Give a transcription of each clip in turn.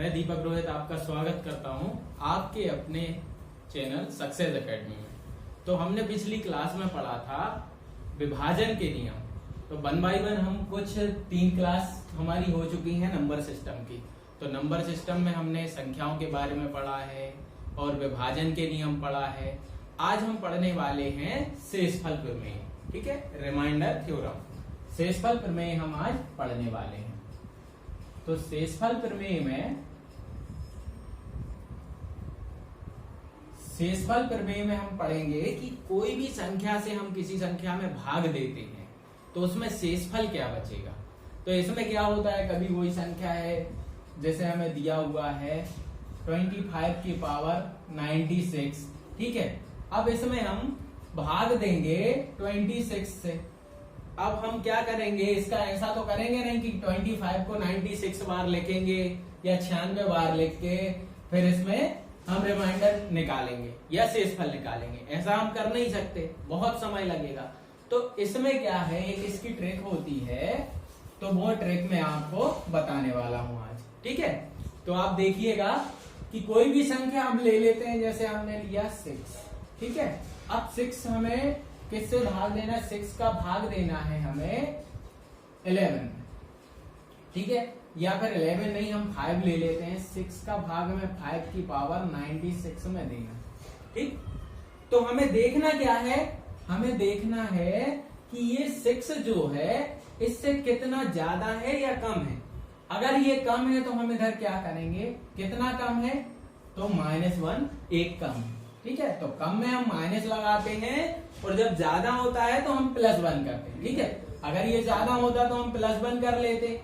मैं दीपक रोहित आपका स्वागत करता हूं आपके अपने चैनल सक्सेस एकेडमी में। तो हमने पिछली क्लास में पढ़ा था विभाजन के नियम। तो 1 बाय 1 हम कुछ 3 क्लास हमारी हो चुकी हैं नंबर सिस्टम की। तो नंबर सिस्टम में हमने संख्याओं के बारे में पढ़ा है और विभाजन के नियम पढ़ा है। आज हम पढ़ने वाले हैं शेषफल प्रमेय। ठीक है, रिमाइंडर थ्योरम। शेषफल प्रमेय हम आज पढ़ने वाले हैं। तो शेषफल प्रमेय में हम पढ़ेंगे कि कोई भी संख्या से हम किसी संख्या में भाग देते हैं तो उसमें शेषफल क्या बचेगा। तो इसमें क्या होता है, कभी कोई संख्या है जैसे हमें दिया हुआ है 25 की पावर 96। ठीक है, अब इसमें हम भाग देंगे 26 से। अब हम क्या करेंगे, इसका ऐसा तो करेंगे नहीं कि 25 को 96 बार लिखेंगे या 96 बार लिख के फिर इसमें हम रिमाइंडर निकालेंगे या शेषफल निकालेंगे। ऐसा हम कर नहीं सकते, बहुत समय लगेगा। तो इसमें क्या है, एक इसकी ट्रिक होती है, तो वो ट्रिक मैं आपको बताने वाला हूं आज। ठीक है, तो आप देखिएगा कि कोई भी संख्या हम ले लेते हैं, जैसे हमने लिया 6। ठीक है, अब 6 हमें किससे भाग देना है, 6 का भाग देना है हमें 11। ठीक है, या फिर 11 नहीं, हम 5 ले लेते हैं। 6 का भाग हमें 5 की पावर 96 में देना। ठीक, तो हमें देखना क्या है, हमें देखना है कि ये 6 जो है इससे कितना ज्यादा है या कम है। अगर ये कम है तो हम इधर क्या करेंगे, कितना कम है तो -1, एक कम है। ठीक है, तो कम में हम माइनस लगाते हैं और जब ज्यादा होता है तो हम +1 करते हैं। ठीक है, अगर ये ज्यादा होता तो हम +1 कर लेते,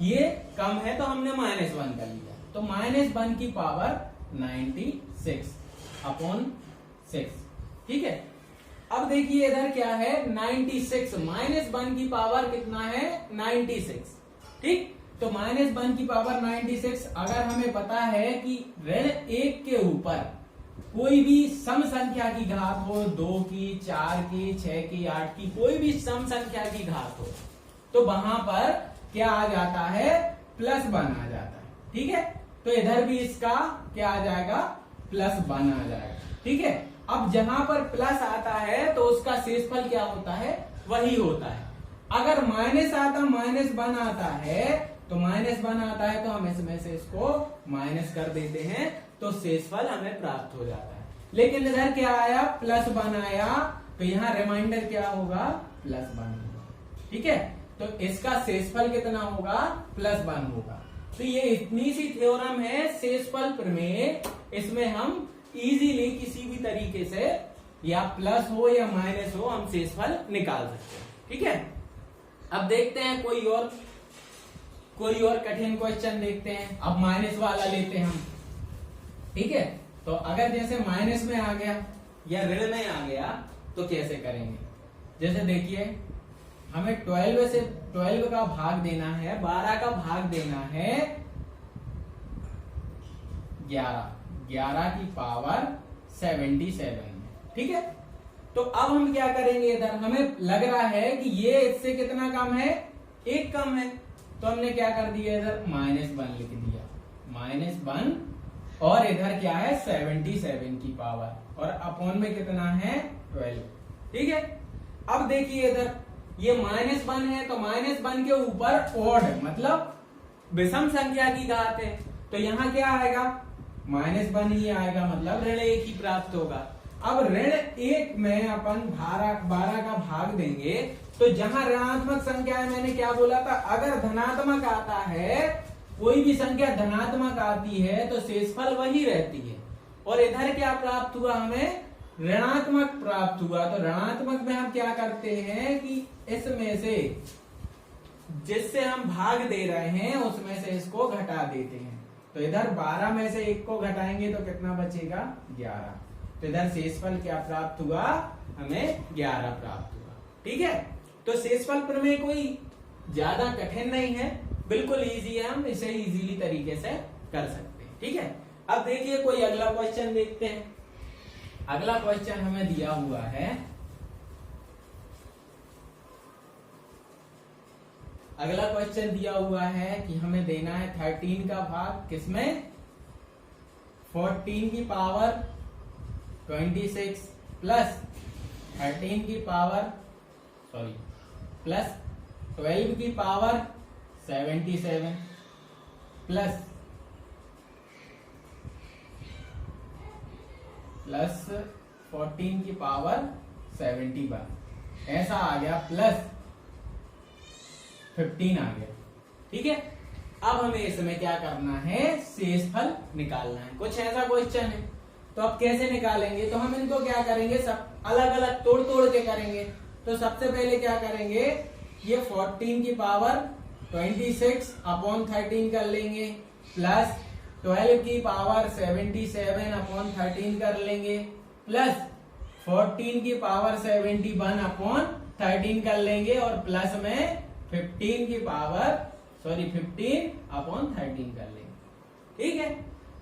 ये कम है तो हमने -1 कर लिया। तो -1 की पावर 96 अपॉन 6। ठीक है, अब देखिए इधर क्या है 96, -1 की पावर कितना है 96। ठीक, तो -1 की पावर 96। अगर हमें पता है कि ऋण 1 के ऊपर कोई भी सम संख्या की घात हो, 2 की, 4 की, 6 की, 8 की, कोई भी सम संख्या की घात हो, तो वहां पर क्या आ जाता है, +1 आ जाता है। ठीक है, तो इधर भी इसका क्या आ जाएगा, +1 आ जाएगा। ठीक है, अब जहां पर प्लस आता है तो उसका शेषफल क्या होता है, वही होता है। अगर माइनस -1 आता है तो -1 आता है तो हम इसमें से इसको माइनस कर देते हैं, तो शेषफल हमें प्राप्त हो जाता है। लेकिन इधर क्या आया, +1 आया, तो यहाँ रिमाइंडर क्या होगा, +1 होगा। ठीक है, तो इसका शेषफल कितना होगा, +1 होगा। तो ये इतनी सी थ्योरम है शेषफल प्रमेय। इसमें हम इजीली किसी भी तरीके से या प्लस हो या माइनस हो हम शेषफल निकाल सकते हैं। ठीक है, अब देखते हैं कोई और कठिन क्वेश्चन देखते हैं। अब माइनस वाला लेते हैं हम। ठीक है, तो अगर जैसे माइनस में आ गया या ऋण में आ गया तो कैसे करेंगे। जैसे देखिए हमें 12 का भाग देना है, 12 का भाग देना है 11 की पावर 77। ठीक है, तो अब हम क्या करेंगे, इधर हमें लग रहा है कि ये इससे कितना कम है, एक कम है, तो हमने क्या कर दिया, इधर -1 लिख दिया, -1, और इधर क्या है 77 की पावर, और अपॉन में कितना है 12। ठीक है, अब देखिए इधर ये -1 है तो -1 के ऊपर ओड मतलब विषम संख्या की घात है, तो यहाँ क्या आएगा, -1 ही आएगा, मतलब ऋण 1 ही प्राप्त होगा। अब ऋण 1 में अपन 12 का भाग देंगे, तो जहां ऋणात्मक संख्या है, मैंने क्या बोला था, अगर धनात्मक आता है, कोई भी संख्या धनात्मक आती है तो शेषफल वही रहती है। और इधर क्या प्राप्त हुआ, हमें ऋणात्मक प्राप्त हुआ। तो ऋणात्मक में हम क्या करते हैं कि इसमें से जिससे हम भाग दे रहे हैं उसमें से इसको घटा देते हैं। तो इधर 12 में से 1 को घटाएंगे तो कितना बचेगा, 11। तो इधर शेषफल क्या प्राप्त हुआ, हमें 11 प्राप्त हुआ। ठीक है, तो शेषफल प्रमेय कोई ज्यादा कठिन नहीं है, बिल्कुल इजी है, हम इसे इजीली तरीके से कर सकते हैं। ठीक है, अब देखिए कोई अगला क्वेश्चन देखते हैं। अगला क्वेश्चन हमें दिया हुआ है अगला क्वेश्चन दिया हुआ है कि हमें देना है 13 का भाग किसमें, 14 की पावर 26 प्लस 13 की पावर प्लस 12 की पावर 77 प्लस 14 की पावर 71, ऐसा आ गया, प्लस 15 आ गया। ठीक है, अब हमें इसमें क्या करना है, शेषफल निकालना है। कुछ ऐसा क्वेश्चन है, तो अब कैसे निकालेंगे, तो हम इनको क्या करेंगे, सब अलग अलग तोड़ तोड़ के करेंगे। तो सबसे पहले क्या करेंगे, ये 14 की पावर 26 अपॉन 13 कर लेंगे, प्लस 12 की पावर 77 अपॉन 13 कर लेंगे, प्लस 14 की पावर 71 अपॉन 13 कर लेंगे, और प्लस में 15 अपॉन 13 कर लेंगे। ठीक है,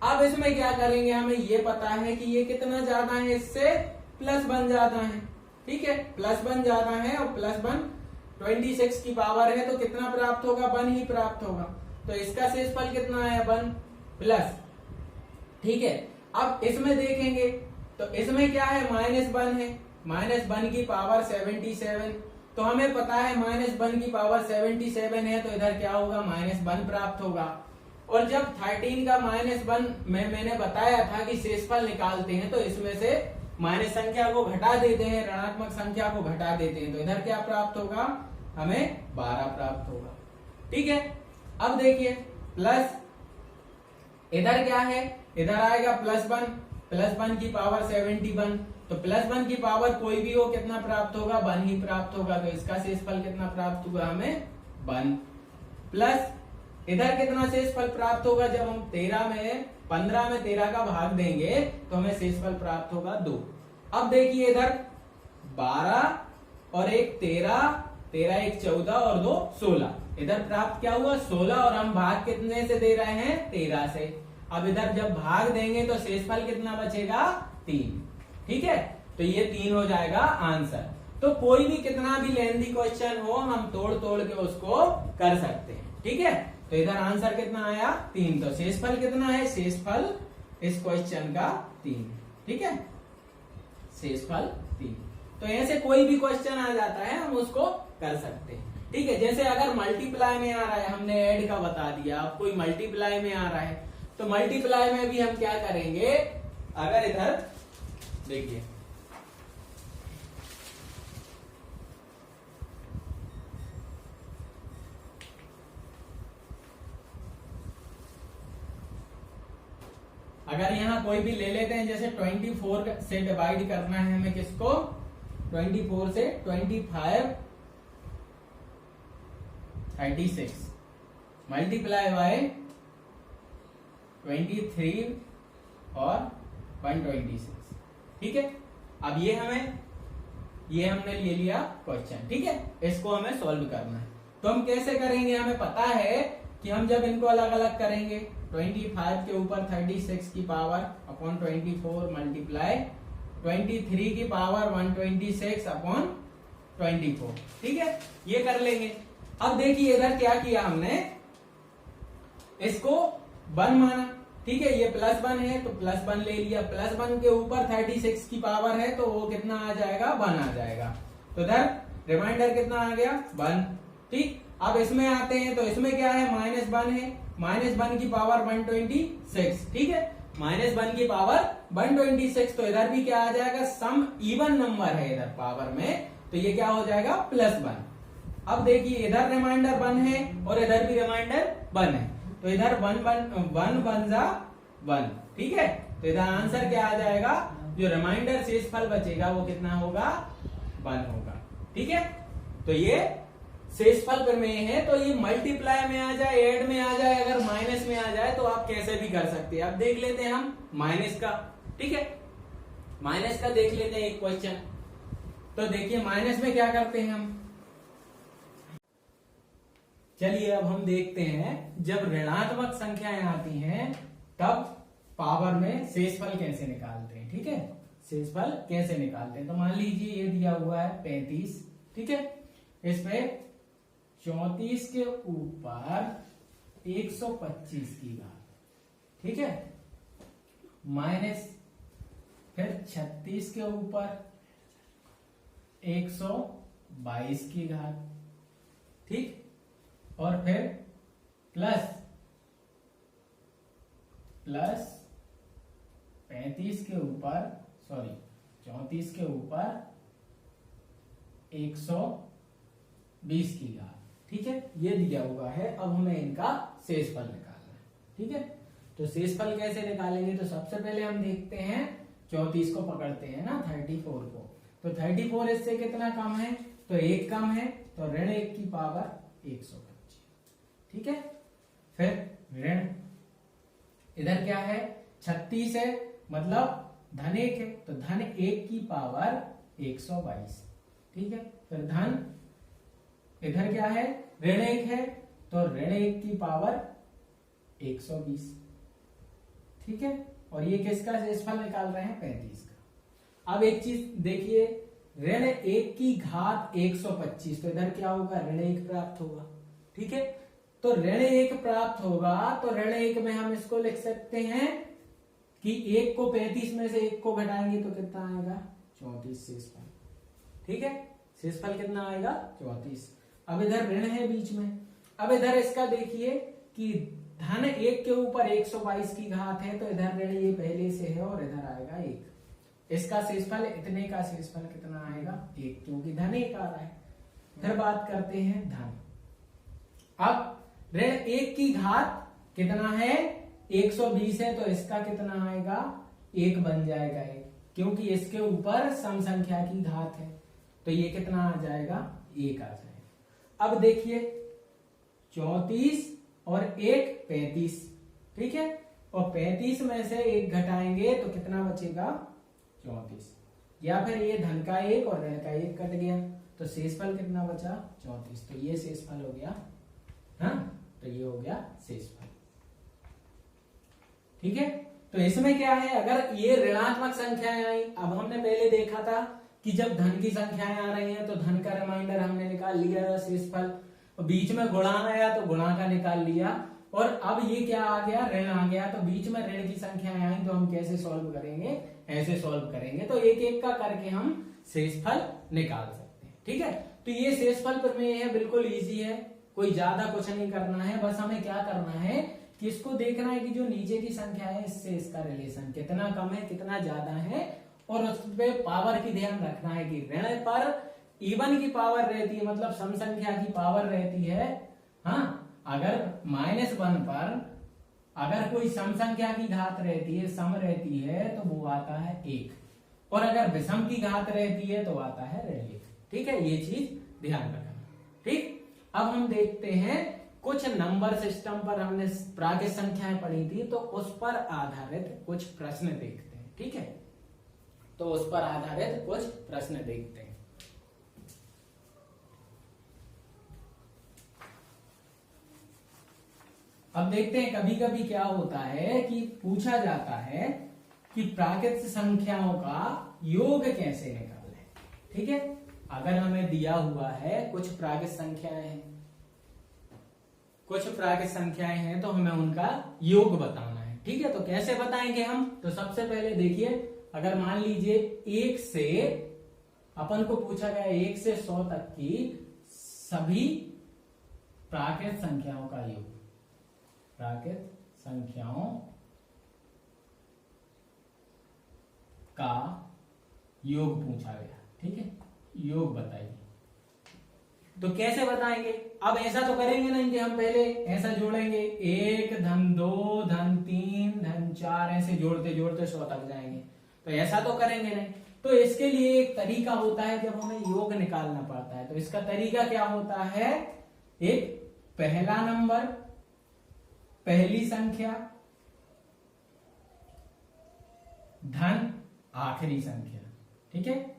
अब इसमें क्या करेंगे, हमें ये पता है कि ये कितना ज्यादा है, इससे प्लस बन जाता है। ठीक है, प्लस बन जाता है, और प्लस 26 की पावर है तो कितना प्राप्त होगा, 1 ही प्राप्त होगा। तो इसका शेषफल कितना है, 1 प्लस। ठीक है, अब इसमें देखेंगे तो इसमें क्या है, -1 है, -1 की पावर 77, तो हमें पता है -1 की पावर 77 है, तो इधर क्या होगा, -1 प्राप्त होगा। और जब 13 का -1 में मैंने बताया था कि शेषफल निकालते हैं, तो इसमें से माइनस संख्या को घटा देते हैं, ऋणात्मक संख्या को घटा देते हैं, तो इधर क्या प्राप्त होगा, हमें 12 प्राप्त होगा। ठीक है, अब देखिए प्लस, इधर क्या है, इधर आएगा +1 की पावर 71, तो +1 की पावर कोई भी हो कितना प्राप्त होगा, 1 ही प्राप्त होगा। तो इसका शेषफल कितना प्राप्त हुआ, हमें 1, प्लस इधर कितना शेषफल प्राप्त होगा, जब हम 15 में 13 का भाग देंगे तो हमें शेषफल प्राप्त होगा 2। अब देखिए इधर 12 और 1 13 1 14 और 2 16, इधर प्राप्त क्या हुआ, 16, और हम भाग कितने से दे रहे हैं, 13 से। अब इधर जब भाग देंगे तो शेषफल कितना बचेगा, 3। ठीक है, तो ये 3 हो जाएगा आंसर। तो कोई भी कितना भी लेंथी क्वेश्चन हो, हम तोड़ तोड़ के उसको कर सकते हैं। ठीक है, तो इधर आंसर कितना आया, 3। तो शेषफल कितना है, शेषफल इस क्वेश्चन का 3। ठीक है, शेषफल 3। तो ऐसे कोई भी क्वेश्चन आ जाता है, हम उसको कर सकते हैं। ठीक है, जैसे अगर मल्टीप्लाई में आ रहा है, हमने ऐड का बता दिया, अब कोई मल्टीप्लाई में आ रहा है, तो मल्टीप्लाई में भी हम क्या करेंगे, अगर इधर देखिए अगर यहाँ कोई भी ले लेते हैं, जैसे 24 से डिवाइड करना है हमें किसको, 24 से 25 36 मल्टीप्लाई बाय 23 और 126। ठीक है, अब ये हमने ले लिया क्वेश्चन। ठीक है, इसको हमें सॉल्व करना है, तो हम कैसे करेंगे, हमें पता है कि हम जब इनको अलग अलग करेंगे, 25 के ऊपर 36 की पावर अपॉन 24 मल्टीप्लाई 23 की पावर 126 अपॉन 24। ठीक है, ये कर लेंगे। अब देखिए इधर क्या किया हमने, इसको 1 माना। ठीक है, ये +1 है तो +1 ले लिया, +1 के ऊपर 36 की पावर है तो वो कितना आ जाएगा, 1 आ जाएगा। तो इधर रिमाइंडर कितना आ गया, 1। ठीक, अब इसमें आते हैं, तो इसमें क्या है, -1 है, -1 की पावर 126। ठीक है, -1 की पावर 126, तो इधर भी क्या आ जाएगा, सम इवन नंबर है इधर पावर में, तो ये क्या हो जाएगा, +1। अब देखिए इधर रिमाइंडर 1 है और इधर भी रिमाइंडर 1 है, तो इधर 1 जा 1। ठीक है, तो इधर आंसर क्या आ जाएगा, जो रिमाइंडर शेषफल बचेगा वो कितना होगा, 1 होगा। ठीक है, तो ये शेषफल प्रमेय है। तो ये मल्टीप्लाई में आ जाए, ऐड में आ जाए, अगर माइनस में आ जाए तो आप कैसे भी कर सकते हैं। अब देख लेते हैं हम माइनस का। ठीक है, माइनस का देख लेते हैं एक क्वेश्चन। तो देखिए माइनस में क्या करते हैं हम, चलिए अब हम देखते हैं जब ऋणात्मक संख्याएं आती हैं तब पावर में शेषफल कैसे निकालते हैं। ठीक है, शेषफल कैसे निकालते हैं, तो मान लीजिए ये दिया हुआ है 35। ठीक है, इस पे 34 के ऊपर 125 की घात, ठीक है, माइनस फिर 36 के ऊपर 122 की घात, ठीक, और फिर प्लस 35 के ऊपर 34 के ऊपर 120 की घात, ठीक है, ये दिया हुआ है। अब हमें इनका शेषफल निकालना है, ठीक है। तो शेषफल कैसे निकालेंगे, तो सबसे पहले हम देखते हैं 34 को पकड़ते हैं ना, 34 को, तो 34 इससे कितना कम है, तो 1 कम है, तो ऋण 1 की पावर 125, ठीक है। फिर ऋण इधर क्या है, 36 है, मतलब धन 1 है, तो धन 1 की पावर 122, ठीक है। फिर धन इधर क्या है, ऋण 1 है, तो ऋण 1 की पावर 120, ठीक है। और ये किसका शेषफल निकाल रहे हैं, 35 का। अब एक चीज देखिए, ऋण 1 की घात 125, तो इधर क्या होगा, ऋण 1 प्राप्त होगा, ठीक है। तो ऋण 1 प्राप्त होगा, तो ऋण 1 में हम इसको लिख सकते हैं कि 1 को 35 में से 1 को घटाएंगे तो कितना आएगा, 34 शेषफल, ठीक है। शेषफल कितना आएगा, 34। अब इधर ऋण है बीच में, अब इधर इसका देखिए कि धन 1 के ऊपर 122 की घात है, तो इधर ऋण ये पहले से है और इधर आएगा 1, इसका शेषफल, इतने का शेषफल कितना आएगा, 1, क्योंकि धन 1 आ रहा है। फिर बात करते हैं धन। अब ऋण 1 की घात कितना है, 120 है, तो इसका कितना आएगा, 1 बन जाएगा 1, क्योंकि इसके ऊपर सम संख्या की घात है, तो ये कितना आ जाएगा, 1 आ जाएगा। अब देखिए 34 और 1 35, ठीक है, और 35 में से 1 घटाएंगे तो कितना बचेगा, 34, या फिर ये धन का 1 और ऋण का 1 कट गया, तो शेषफल कितना बचा, 34, तो ये शेषफल हो गया, हाँ, तो ये हो गया शेषफल, ठीक है। तो इसमें क्या है, अगर ये ऋणात्मक संख्याएं आई, अब हमने पहले देखा था कि जब धन की संख्याएं आ रही हैं तो धन का रिमाइंडर हमने निकाल लिया शेषफल, और बीच में गुणा आया तो गुणा का निकाल लिया, और अब ये क्या आ गया, ऋण आ गया, तो बीच में ऋण की संख्याएं आई, तो हम कैसे सॉल्व करेंगे, ऐसे सॉल्व करेंगे, तो एक एक का करके हम शेषफल निकाल सकते हैं, ठीक है। तो ये शेषफल प्रमेय है, बिल्कुल इजी है, कोई ज्यादा कुछ नहीं करना है, बस हमें क्या करना है कि इसको देखना है कि जो नीचे की संख्या है इससे इसका रिलेशन कितना कम है कितना ज्यादा है, और उस पे पावर की ध्यान रखना है कि ऋण पर इवन की पावर रहती है, मतलब सम संख्या की पावर रहती है, हाँ, अगर -1 पर अगर कोई सम संख्या की घात रहती है, सम रहती है, तो वो आता है 1, और अगर विषम की घात रहती है तो आता है ऋण 1, ठीक है, ये चीज ध्यान रखना, ठीक। अब हम देखते हैं कुछ नंबर सिस्टम पर हमने प्राकृत संख्याएं पढ़ी थी, तो उस पर आधारित कुछ प्रश्न देखते हैं, ठीक है, तो उस पर आधारित कुछ प्रश्न देखते हैं। अब देखते हैं कभी कभी क्या होता है कि पूछा जाता है कि प्राकृत संख्याओं का योग कैसे निकालें, ठीक है। अगर हमें दिया हुआ है कुछ प्राकृत संख्याएं हैं, कुछ प्राकृत संख्याएं हैं, तो हमें उनका योग बताना है, ठीक है। तो कैसे बताएंगे हम, तो सबसे पहले देखिए, अगर मान लीजिए 1 से अपन को पूछा गया 1 से 100 तक की सभी प्राकृत संख्याओं का योग, प्राकृत संख्याओं का योग पूछा गया, ठीक है, योग बताइए। तो कैसे बताएंगे, अब ऐसा तो करेंगे नहीं कि हम पहले ऐसा जोड़ेंगे 1 धन 2 धन 3 धन 4 ऐसे जोड़ते जोड़ते 100 तक जाएंगे, तो ऐसा तो करेंगे नहीं। तो इसके लिए एक तरीका होता है जब हमें योग निकालना पड़ता है, तो इसका तरीका क्या होता है, एक पहला नंबर, पहली संख्या, धन आखिरी संख्या, ठीक है,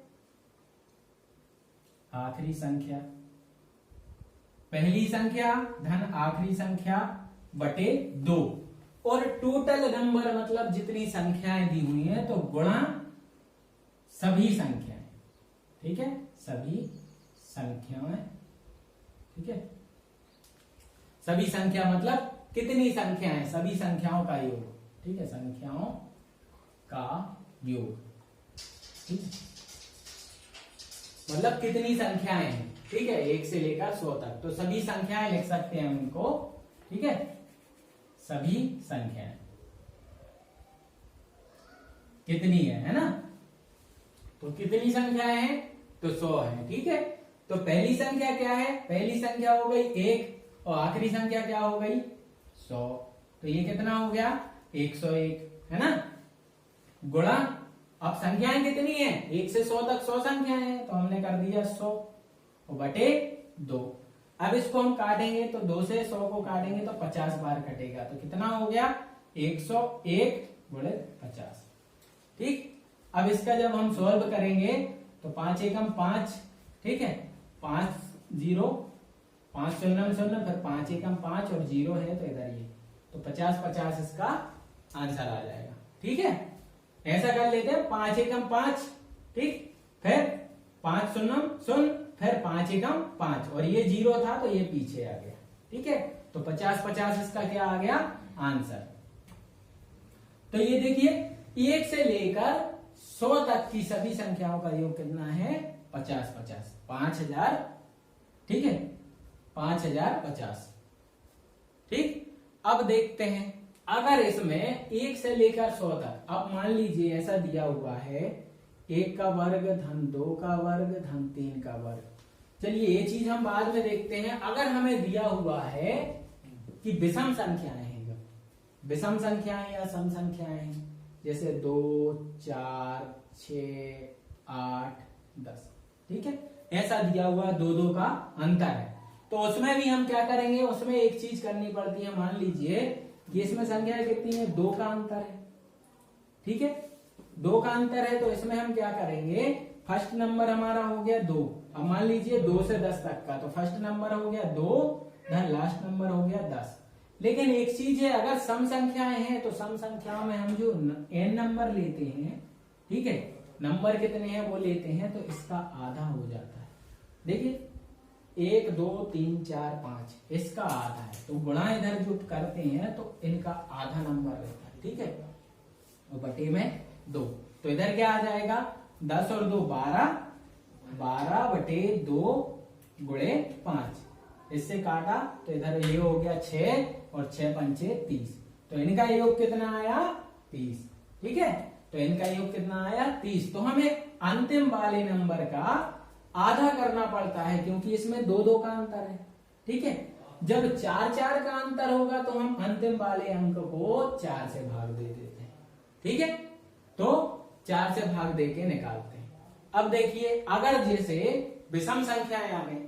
आखिरी संख्या, पहली संख्या धन आखिरी संख्या बटे 2, और टोटल नंबर मतलब जितनी संख्याएं दी हुई हैं तो गुणा सभी संख्याएं, ठीक है, सभी संख्याएं, ठीक है, सभी संख्या मतलब कितनी संख्याएं, सभी संख्याओं का योग, ठीक है, संख्याओं का योग, ठीक है, मतलब कितनी संख्याएं हैं, ठीक है, 1 से लेकर 100 तक। तो सभी संख्याएं लिख सकते हैं उनको, ठीक है, सभी संख्याएं कितनी है ना। तो कितनी संख्याएं हैं, तो 100 है, ठीक है। तो पहली संख्या क्या है, पहली संख्या हो गई 1 और आखिरी संख्या क्या हो गई 100। तो ये कितना हो गया 101, है ना, गुणा, अब संख्याएं कितनी है 1 से 100 तक 100 संख्याएं हैं, तो हमने कर दिया 100 और बटे 2। अब इसको हम काटेंगे तो 2 से 100 को काटेंगे तो 50 बार कटेगा, तो कितना हो गया 101 गुणे 50, ठीक। अब इसका जब हम सॉल्व करेंगे तो 5 एकम 5, ठीक है, 5 0 5 0 0, फिर 5 एकम 5 और 0 है तो इधर ये, तो 50 50 इसका आंसर आ जाएगा, ठीक है। ऐसा कर लेते हैं 5 एकम 5, ठीक, फिर 5 0 0, फिर 5 एकम 5 और ये 0 था तो ये पीछे आ गया, ठीक है। तो 50 50 इसका क्या आ गया आंसर। तो ये देखिए 1 से लेकर 100 तक की सभी संख्याओं का योग कितना है 50 50, 5000, ठीक है, 5050, ठीक। अब देखते हैं अगर इसमें 1 से लेकर 100 तक, अब मान लीजिए ऐसा दिया हुआ है 1 का वर्ग धन 2 का वर्ग धन 3 का वर्ग। चलिए ये चीज हम बाद में देखते हैं। अगर हमें दिया हुआ है कि विषम संख्याएं हैं, विषम संख्याएं या सम संख्याएं हैं, जैसे 2 4 6 8 10, ठीक है, ऐसा दिया हुआ 2 2 का अंतर है, तो उसमें भी हम क्या करेंगे, उसमें एक चीज करनी पड़ती है। मान लीजिए कि इसमें संख्याएं कितनी है 2 का अंतर है, ठीक है, 2 का अंतर है, तो इसमें हम क्या करेंगे, फर्स्ट नंबर हमारा हो गया 2, अब मान लीजिए 2 से 10 तक का, तो फर्स्ट नंबर हो गया 2, धन लास्ट नंबर हो गया 10। लेकिन एक चीज है, अगर सम संख्याएं हैं तो सम संख्याओं में हम जो n नंबर लेते हैं, ठीक है, नंबर कितने हैं वो लेते हैं, तो इसका आधा हो जाता है। देखिए 1 2 3 4 5 इसका आधा है, तो गुणा इधर जो करते हैं तो इनका आधा नंबर रहता है, ठीक है, और बटे में 2, तो इधर क्या आ जाएगा 10 और 2 12, 12 बटे 2 गुणे 5, इससे काटा तो इधर ये हो गया 6 और 6 पंचे 30, तो इनका योग कितना आया 30, ठीक है, तो इनका योग कितना आया 30। तो हमें अंतिम वाले नंबर का आधा करना पड़ता है क्योंकि इसमें 2 2 का अंतर है, ठीक है। जब 4 4 का अंतर होगा तो हम अंतिम वाले अंक को 4 से भाग दे देते हैं, ठीक है, तो 4 से भाग दे के निकालते हैं। अब देखिए अगर जैसे विषम संख्याएं आ गई,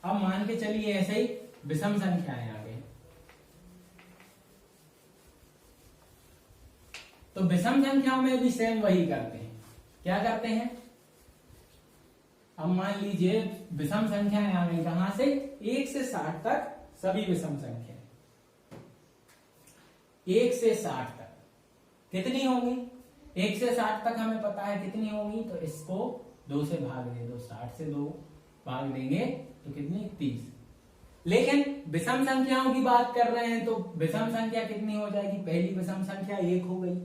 अब मान के चलिए ऐसे ही विषम संख्याएं आ गई, तो विषम संख्याओं में भी सेम वही करते हैं। क्या करते हैं, अब मान लीजिए विषम संख्याएं आ गई कहां से 1 से 60 तक सभी विषम संख्याएं, 1 से 60 तक कितनी होगी, 1 से 60 तक हमें पता है कितनी होगी, तो इसको 2 से भाग दे दो, 60 से 2 भाग देंगे तो कितनी 30। लेकिन विषम संख्याओं की बात कर रहे हैं तो विषम संख्या कितनी हो जाएगी, पहली विषम संख्या 1 हो गई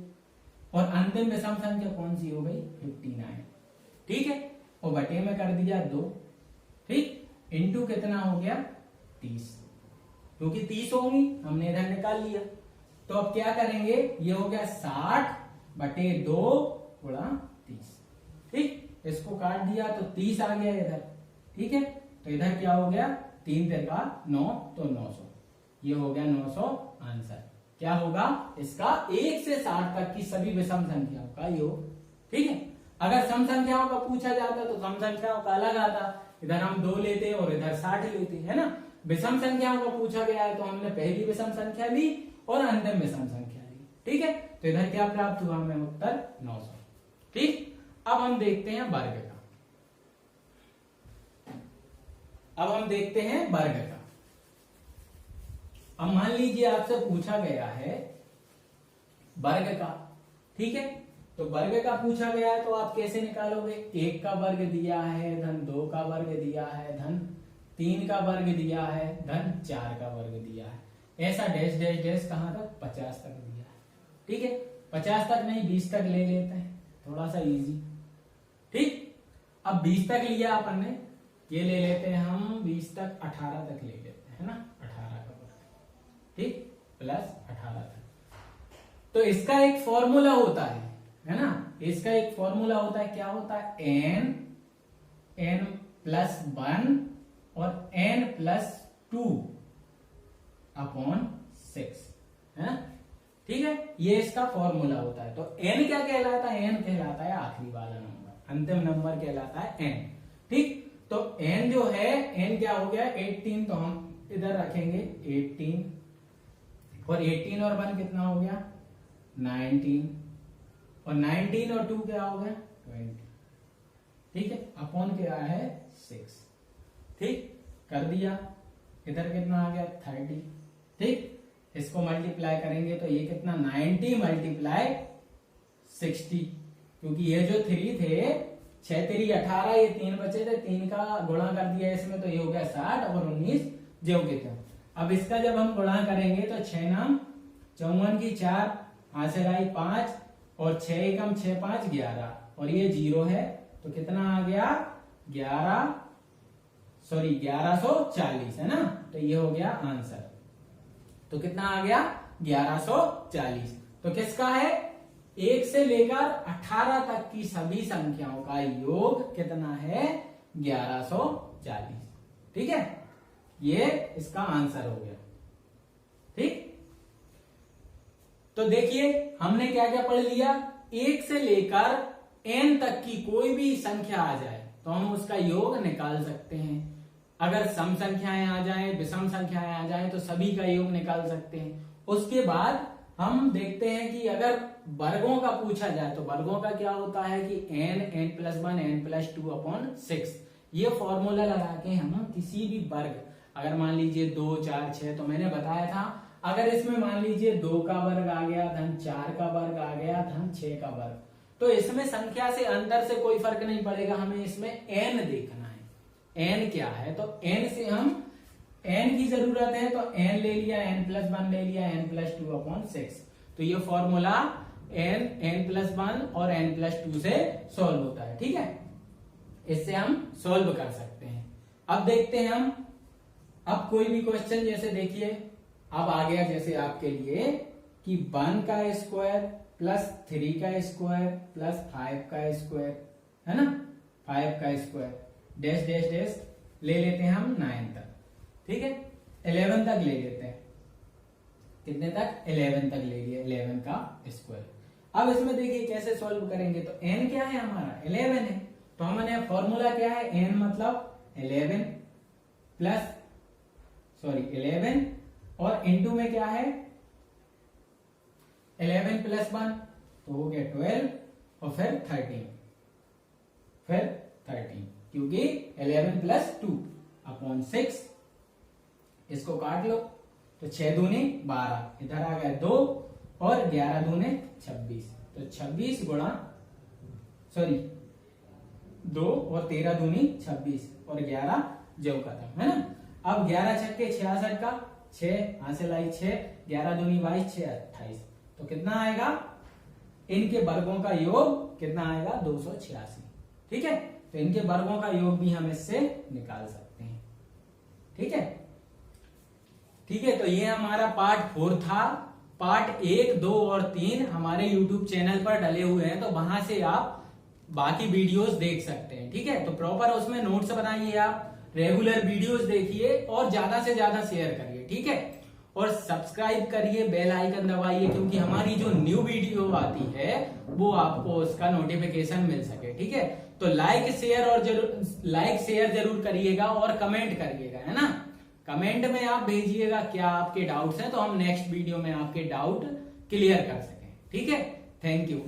और अंतिम विषम संख्या कौन सी हो गई 59, ठीक है, और बटे में कर दिया 2, ठीक, इंटू कितना हो गया 30, क्योंकि 30 होंगी हमने इधर निकाल लिया। तो अब क्या करेंगे, ये हो गया 60 बटे 2 गुणा 30, ठीक, इसको काट दिया तो 30 आ गया इधर, ठीक है, तो इधर क्या हो गया 3 का 9, तो 900, ये हो गया 900 आंसर। क्या होगा इसका 1 से 60 तक की सभी विषम संख्याओं का योग, ठीक है। अगर सम संख्याओं का पूछा जाता तो सम संख्याओं का अलग आता, इधर हम 2 लेते और इधर 60 लेते, है ना। विषम संख्याओं का पूछा गया है तो हमने पहली विषम संख्या ली और अंतिम विषम संख्या ली, ठीक है, तो इधर क्या प्राप्त हुआ हमें उत्तर 900, ठीक। अब हम देखते हैं वर्ग का, अब हम देखते हैं वर्ग का। अब मान लीजिए आपसे पूछा गया है वर्ग का, ठीक है, तो वर्ग का पूछा गया है तो आप कैसे निकालोगे, 1 का वर्ग दिया है धन 2 का वर्ग दिया है धन 3 का वर्ग दिया है धन 4 का वर्ग दिया है, ऐसा डैश डैश डैश कहां तक 50 तक दिया है। ठीक है, 50 तक नहीं 20 तक ले लेते हैं, थोड़ा सा इजी। ठीक, अब 20 तक लिया अपन ने, ये ले लेते हैं हम 20 तक, 18 तक ले लेते हैं ना, 18 का वर्ग, ठीक, प्लस 18 तक। तो इसका एक फॉर्मूला होता है ना, इसका एक फॉर्मूला होता है, क्या होता है, n प्लस 1 और n प्लस 2 अपॉन 6 है ना। ठीक है, ये इसका फॉर्मूला होता है। तो n क्या कहलाता है, n कहलाता है आखिरी वाला नंबर, अंतिम नंबर कहलाता है n। ठीक, तो n जो है, n क्या हो गया 18, तो हम इधर रखेंगे 18 और 18 और 1 कितना हो गया 19 और 19 और 2 क्या हो गया 20। ठीक है, अपॉन क्या है 6। ठीक, कर दिया, इधर कितना आ गया 30। ठीक, इसको मल्टीप्लाई करेंगे तो ये कितना 90 मल्टीप्लाई 60, क्योंकि ये जो 3 थे 6 3 18, ये 3 बचे थे, 3 का गुणा कर दिया इसमें तो ये हो गया 60 और 19 ज्यों के त्यों। अब इसका जब हम गुणा करेंगे तो 6 नाम 54 की 4 हासिल आई 5 और 6 एकम 6 5 11 और ये 0 है तो कितना आ गया 1140 है ना। तो ये हो गया आंसर, तो कितना आ गया 1140। तो किसका है 1 से लेकर 18 तक की सभी संख्याओं का योग कितना है 1140। ठीक है, ये इसका आंसर हो गया। ठीक, तो देखिए हमने क्या क्या पढ़ लिया, 1 से लेकर n तक की कोई भी संख्या आ जाए तो हम उसका योग निकाल सकते हैं। अगर सम संख्याएं आ जाएं, विषम संख्याएं आ जाएं तो सभी का योग निकाल सकते हैं। उसके बाद हम देखते हैं कि अगर वर्गों का पूछा जाए तो वर्गों का क्या होता है कि n plus 1 n plus 2 upon 6। ये फॉर्मूला लगा के हम किसी भी वर्ग, अगर मान लीजिए 2 4 6, तो मैंने बताया था अगर इसमें मान लीजिए 2 का वर्ग आ गया धन 4 का वर्ग आ गया धन 6 का वर्ग, तो इसमें संख्या से अंतर से कोई फर्क नहीं पड़ेगा, हमें इसमें n देखना है। n क्या है, तो n से हम n की जरूरत है तो n ले लिया, n प्लस 1 ले लिया, n प्लस 2 अपॉन 6। तो ये फॉर्मूला n प्लस 1 और n प्लस 2 से सॉल्व होता है। ठीक है, इससे हम सॉल्व कर सकते हैं। अब देखते हैं हम, अब कोई भी क्वेश्चन जैसे देखिए अब आ गया जैसे आपके लिए कि 1 का स्क्वायर प्लस 3 का स्क्वायर प्लस 5 का स्क्वायर है ना, 5 का स्क्वायर डैश डैश डैश ले लेते हैं हम 9 तक। ठीक है, 11 तक ले लेते हैं, कितने तक 11 तक ले लिया, 11 का स्क्वायर। अब इसमें देखिए कैसे सॉल्व करेंगे, तो n क्या है हमारा 11 है, तो हमारे फॉर्मूला क्या है n मतलब 11 प्लस 11 और इनटू में क्या है 11 प्लस 1 तो हो गया 12 और फिर 13 क्योंकि 11 प्लस 2 अपॉन 6, इसको काट लो तो 6 दूनी 12, इधर आ गया 2 और 11 दूने 26, तो 26 गुणा 2 और 13 दूनी 26 और 11 जो खत्म है ना। अब 11 छक्के 66 का 6 हासिल आई 6, 11 दूनी 22 6 28, तो कितना आएगा इनके वर्गों का योग कितना आएगा 286। ठीक है, तो इनके वर्गों का योग भी हम इससे निकाल सकते हैं। ठीक है, ठीक है, तो ये हमारा पार्ट 4 था। पार्ट 1 2 और 3 हमारे YouTube चैनल पर डले हुए हैं, तो वहां से आप बाकी वीडियोस देख सकते हैं। ठीक है, तो प्रॉपर उसमें नोट्स बनाइए, आप रेगुलर वीडियोस देखिए और ज्यादा से ज्यादा शेयर करिए। ठीक है, और सब्सक्राइब करिए, बेल आइकन दबाइए, क्योंकि हमारी जो न्यू वीडियो आती है वो आपको उसका नोटिफिकेशन मिल सके। ठीक है, तो लाइक शेयर जरूर करिएगा और कमेंट करिएगा, है ना। कमेंट में आप भेजिएगा क्या आपके डाउट्स हैं, तो हम नेक्स्ट वीडियो में आपके डाउट क्लियर कर सकें। ठीक है, थैंक यू।